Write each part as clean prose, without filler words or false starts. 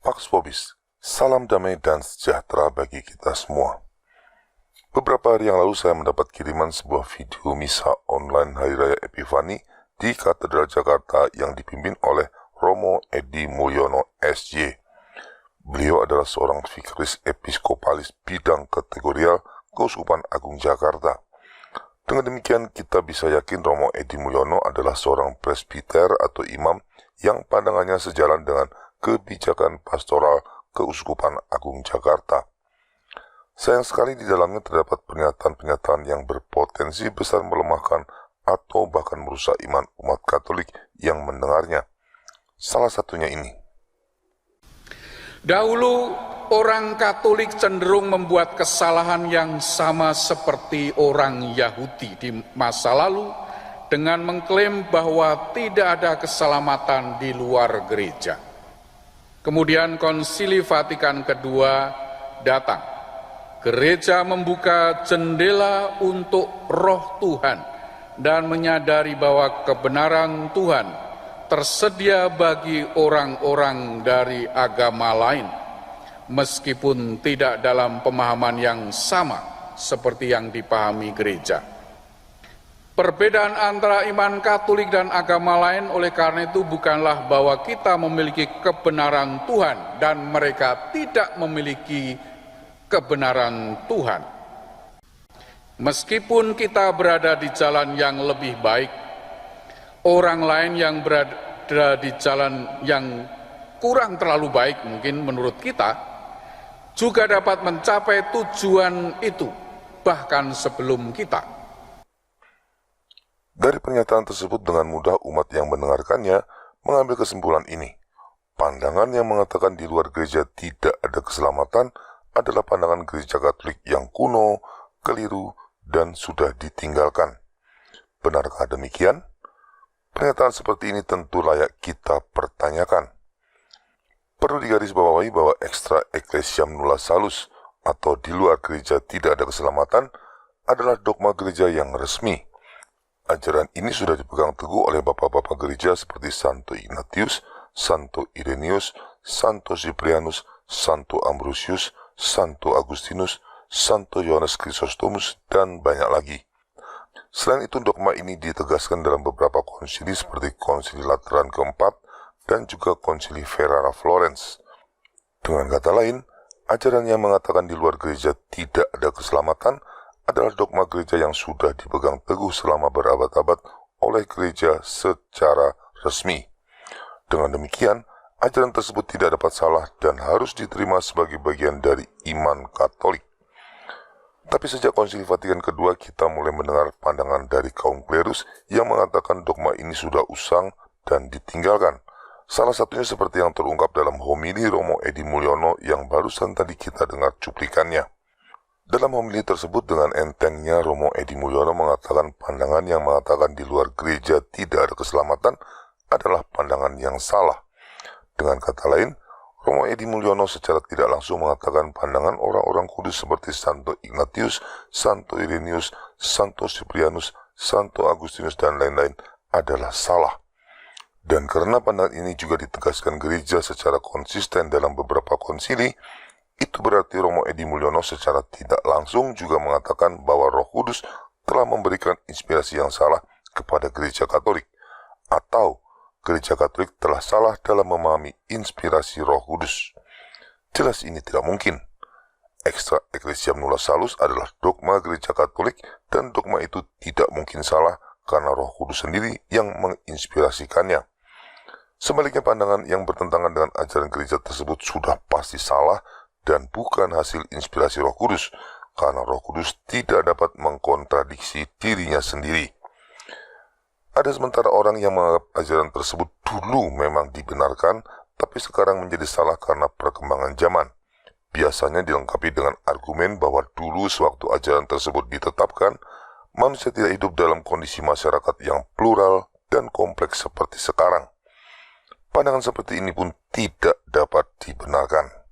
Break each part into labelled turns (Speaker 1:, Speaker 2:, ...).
Speaker 1: Pax Vobis, salam damai dan sejahtera bagi kita semua. Beberapa hari yang lalu saya mendapat kiriman sebuah video misa online Hari Raya Epifani di Katedral Jakarta yang dipimpin oleh Romo Edi Mulyono SJ. Beliau adalah seorang vikaris episkopalis bidang kategorial Keuskupan Agung Jakarta. Dengan demikian kita bisa yakin Romo Edi Mulyono adalah seorang presbiter atau imam yang pandangannya sejalan dengan kebijakan pastoral Keuskupan Agung Jakarta. Sayang sekali di dalamnya terdapat pernyataan-pernyataan yang berpotensi besar melemahkan atau bahkan merusak iman umat Katolik yang mendengarnya. Salah satunya ini.
Speaker 2: Dahulu orang Katolik cenderung membuat kesalahan yang sama seperti orang Yahudi di masa lalu dengan mengklaim bahwa tidak ada keselamatan di luar gereja. Kemudian Konsili Vatikan II datang. Gereja membuka jendela untuk roh Tuhan dan menyadari bahwa kebenaran Tuhan tersedia bagi orang-orang dari agama lain, meskipun tidak dalam pemahaman yang sama seperti yang dipahami gereja. Perbedaan antara iman Katolik dan agama lain oleh karena itu bukanlah bahwa kita memiliki kebenaran Tuhan dan mereka tidak memiliki kebenaran Tuhan. Meskipun kita berada di jalan yang lebih baik, orang lain yang berada di jalan yang kurang terlalu baik mungkin menurut kita, juga dapat mencapai tujuan itu bahkan sebelum kita.
Speaker 1: Dari pernyataan tersebut dengan mudah umat yang mendengarkannya mengambil kesimpulan ini. Pandangan yang mengatakan di luar gereja tidak ada keselamatan adalah pandangan gereja Katolik yang kuno, keliru, dan sudah ditinggalkan. Benarkah demikian? Pernyataan seperti ini tentu layak kita pertanyakan. Perlu digarisbawahi bahwa extra ecclesiam nulla salus atau di luar gereja tidak ada keselamatan adalah dogma gereja yang resmi. Ajaran ini sudah dipegang teguh oleh bapak-bapak gereja seperti Santo Ignatius, Santo Irenaeus, Santo Cyprianus, Santo Ambrosius, Santo Agustinus, Santo Yohanes Chrysostomus, dan banyak lagi. Selain itu, dogma ini ditegaskan dalam beberapa konsili seperti Konsili Lateran keempat dan juga Konsili Ferrara Florence. Dengan kata lain, ajaran yang mengatakan di luar gereja tidak ada keselamatan adalah dogma gereja yang sudah dipegang teguh selama berabad-abad oleh gereja secara resmi. Dengan demikian, ajaran tersebut tidak dapat salah dan harus diterima sebagai bagian dari iman Katolik. Tapi sejak Konsili Vatikan II kita mulai mendengar pandangan dari kaum klerus yang mengatakan dogma ini sudah usang dan ditinggalkan. Salah satunya seperti yang terungkap dalam homili Romo Edi Mulyono yang barusan tadi kita dengar cuplikannya. Dalam homili tersebut dengan entengnya Romo Edi Mulyono mengatakan pandangan yang mengatakan di luar gereja tidak ada keselamatan adalah pandangan yang salah. Dengan kata lain, Romo Edi Mulyono secara tidak langsung mengatakan pandangan orang-orang kudus seperti Santo Ignatius, Santo Irenaeus, Santo Cyprianus, Santo Agustinus, dan lain-lain adalah salah. Dan karena pandangan ini juga ditegaskan gereja secara konsisten dalam beberapa konsili, itu berarti Romo Edi Mulyono secara tidak langsung juga mengatakan bahwa Roh Kudus telah memberikan inspirasi yang salah kepada gereja Katolik, atau gereja Katolik telah salah dalam memahami inspirasi Roh Kudus. Jelas ini tidak mungkin. Extra ecclesiam nulla salus adalah dogma gereja Katolik dan dogma itu tidak mungkin salah karena Roh Kudus sendiri yang menginspirasikannya. Sebaliknya pandangan yang bertentangan dengan ajaran gereja tersebut sudah pasti salah dan bukan hasil inspirasi Roh Kudus, karena Roh Kudus tidak dapat mengkontradiksi dirinya sendiri. Ada sementara orang yang menganggap ajaran tersebut dulu memang dibenarkan, tapi sekarang menjadi salah karena perkembangan zaman. Biasanya dilengkapi dengan argumen bahwa dulu sewaktu ajaran tersebut ditetapkan, manusia tidak hidup dalam kondisi masyarakat yang plural dan kompleks seperti sekarang. Pandangan seperti ini pun tidak dapat dibenarkan.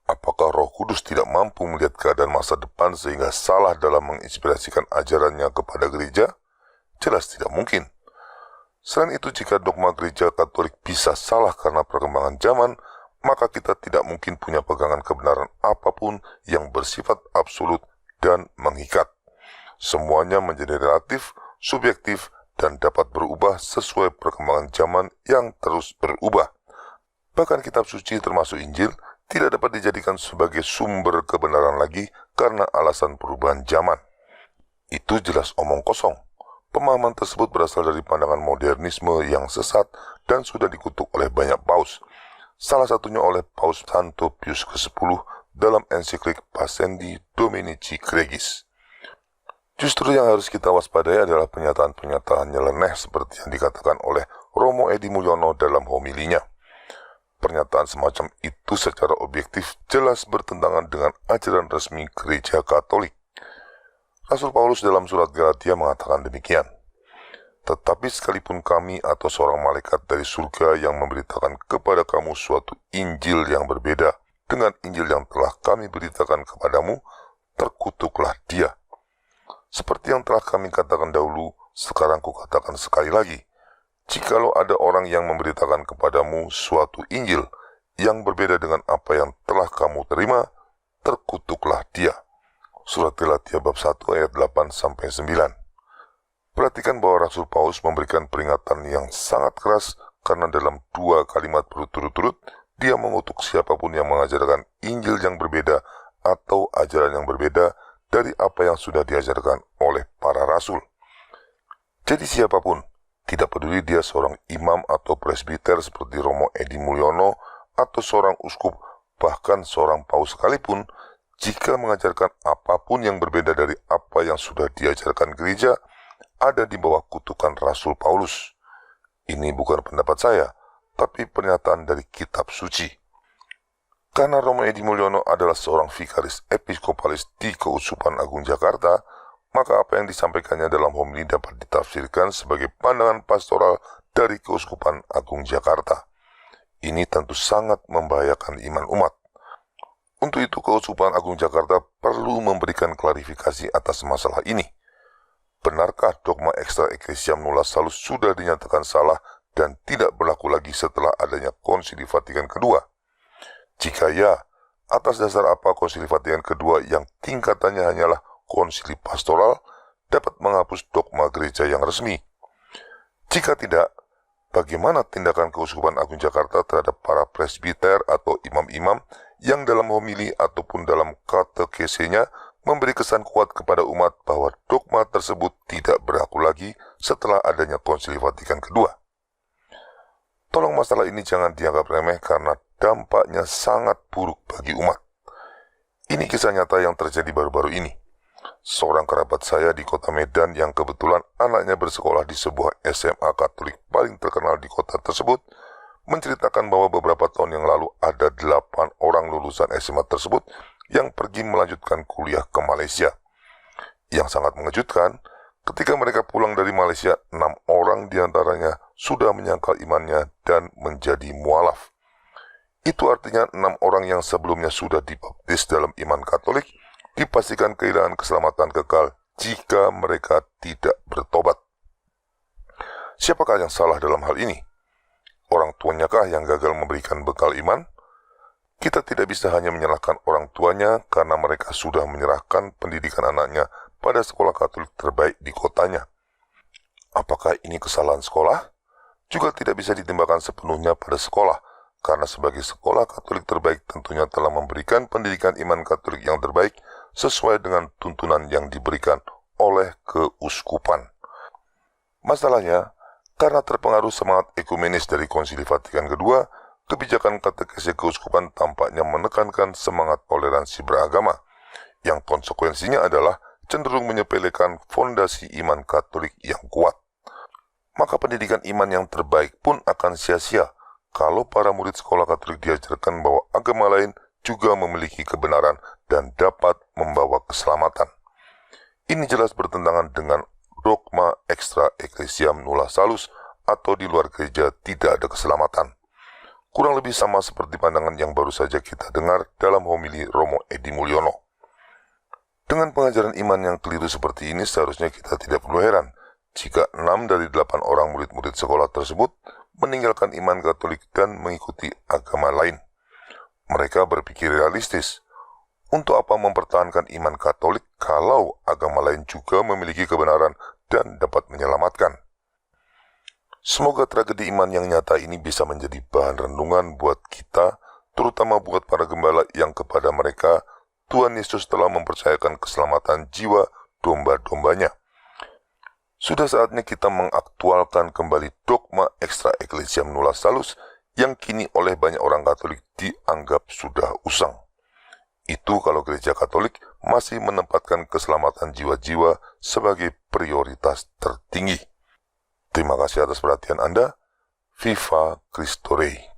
Speaker 1: Apakah Roh Kudus tidak mampu melihat keadaan masa depan sehingga salah dalam menginspirasikan ajarannya kepada gereja? Jelas tidak mungkin. Selain itu, jika dogma gereja Katolik bisa salah karena perkembangan zaman, maka kita tidak mungkin punya pegangan kebenaran apapun yang bersifat absolut dan mengikat. Semuanya menjadi relatif, subjektif, dan dapat berubah sesuai perkembangan zaman yang terus berubah. Bahkan kitab suci termasuk Injil tidak dapat dijadikan sebagai sumber kebenaran lagi karena alasan perubahan zaman. Itu jelas omong kosong. Pemahaman tersebut berasal dari pandangan modernisme yang sesat dan sudah dikutuk oleh banyak paus. Salah satunya oleh Paus Santo Pius ke-10 dalam ensiklik Pascendi Dominici Gregis. Justru yang harus kita waspadai adalah pernyataan-pernyataan nyeleneh seperti yang dikatakan oleh Romo Edi Mulyono dalam homilinya. Pernyataan semacam itu secara objektif jelas bertentangan dengan ajaran resmi Gereja Katolik. Rasul Paulus dalam surat Galatia mengatakan demikian. Tetapi sekalipun kami atau seorang malaikat dari surga yang memberitakan kepada kamu suatu Injil yang berbeda dengan Injil yang telah kami beritakan kepadamu, terkutuklah dia. Seperti yang telah kami katakan dahulu, sekarang kukatakan sekali lagi. Jikalau ada orang yang memberitakan kepadamu suatu Injil yang berbeda dengan apa yang telah kamu terima, terkutuklah dia. Surat Galatia bab 1 ayat 8-9. Perhatikan bahwa Rasul Paulus memberikan peringatan yang sangat keras karena dalam 2 kalimat berturut-turut dia mengutuk siapapun yang mengajarkan Injil yang berbeda atau ajaran yang berbeda dari apa yang sudah diajarkan oleh para rasul. Jadi siapapun, tidak peduli dia seorang imam atau presbiter seperti Romo Edi Mulyono atau seorang uskup, bahkan seorang paus sekalipun, jika mengajarkan apapun yang berbeda dari apa yang sudah diajarkan gereja, ada di bawah kutukan Rasul Paulus. Ini bukan pendapat saya, tapi pernyataan dari kitab suci. Karena Romo Edi Mulyono adalah seorang vikaris episkopalis di Keuskupan Agung Jakarta, maka apa yang disampaikannya dalam homili dapat ditafsirkan sebagai pandangan pastoral dari Keuskupan Agung Jakarta. Ini tentu sangat membahayakan iman umat. Untuk itu Keuskupan Agung Jakarta perlu memberikan klarifikasi atas masalah ini. Benarkah dogma extra ecclesiam nulla salus sudah dinyatakan salah dan tidak berlaku lagi setelah adanya Konsili Vatikan II? Jika ya, atas dasar apa Konsili Vatikan II yang tingkatannya hanyalah konsili pastoral dapat menghapus dogma gereja yang resmi? Jika tidak, bagaimana tindakan Keuskupan Agung Jakarta terhadap para presbiter atau imam-imam yang dalam homili ataupun dalam katekesenya memberi kesan kuat kepada umat bahwa dogma tersebut tidak berlaku lagi setelah adanya Konsili Vatikan II? Tolong masalah ini jangan dianggap remeh karena dampaknya sangat buruk bagi umat. Ini kisah nyata yang terjadi baru-baru ini. Seorang kerabat saya di kota Medan yang kebetulan anaknya bersekolah di sebuah SMA Katolik paling terkenal di kota tersebut, menceritakan bahwa beberapa tahun yang lalu ada 8 orang lulusan SMA tersebut yang pergi melanjutkan kuliah ke Malaysia. Yang sangat mengejutkan, ketika mereka pulang dari Malaysia, 6 orang diantaranya sudah menyangkal imannya dan menjadi mualaf. Itu artinya 6 orang yang sebelumnya sudah dibaptis dalam iman Katolik dipastikan kehilangan keselamatan kekal jika mereka tidak bertobat. Siapakah yang salah dalam hal ini? Orang tuanya kah yang gagal memberikan bekal iman? Kita tidak bisa hanya menyalahkan orang tuanya karena mereka sudah menyerahkan pendidikan anaknya pada sekolah Katolik terbaik di kotanya. Apakah ini kesalahan sekolah? Juga tidak bisa ditimbangkan sepenuhnya pada sekolah, karena sebagai sekolah Katolik terbaik tentunya telah memberikan pendidikan iman Katolik yang terbaik sesuai dengan tuntunan yang diberikan oleh keuskupan. Masalahnya, karena terpengaruh semangat ekumenis dari Konsili Vatikan II, kebijakan katekesi keuskupan tampaknya menekankan semangat toleransi beragama, yang konsekuensinya adalah cenderung menyepelekan fondasi iman Katolik yang kuat. Maka pendidikan iman yang terbaik pun akan sia-sia kalau para murid sekolah Katolik diajarkan bahwa agama lain juga memiliki kebenaran dan dapat membawa keselamatan. Ini jelas bertentangan dengan dogma extra ecclesiam nulla salus atau di luar gereja tidak ada keselamatan. Kurang lebih sama seperti pandangan yang baru saja kita dengar dalam homili Romo Edi Mulyono. Dengan pengajaran iman yang keliru seperti ini, seharusnya kita tidak perlu heran jika 6 dari 8 orang murid-murid sekolah tersebut meninggalkan iman Katolik dan mengikuti agama lain. Mereka berpikir realistis. Untuk apa mempertahankan iman Katolik kalau agama lain juga memiliki kebenaran dan dapat menyelamatkan? Semoga tragedi iman yang nyata ini bisa menjadi bahan renungan buat kita, terutama buat para gembala yang kepada mereka Tuhan Yesus telah mempercayakan keselamatan jiwa domba-dombanya. Sudah saatnya kita mengaktualkan kembali dogma extra ecclesiam nulla salus yang kini oleh banyak orang Katolik dianggap sudah usang. Itu kalau gereja Katolik masih menempatkan keselamatan jiwa-jiwa sebagai prioritas tertinggi. Terima kasih atas perhatian Anda. Viva Cristo Rei.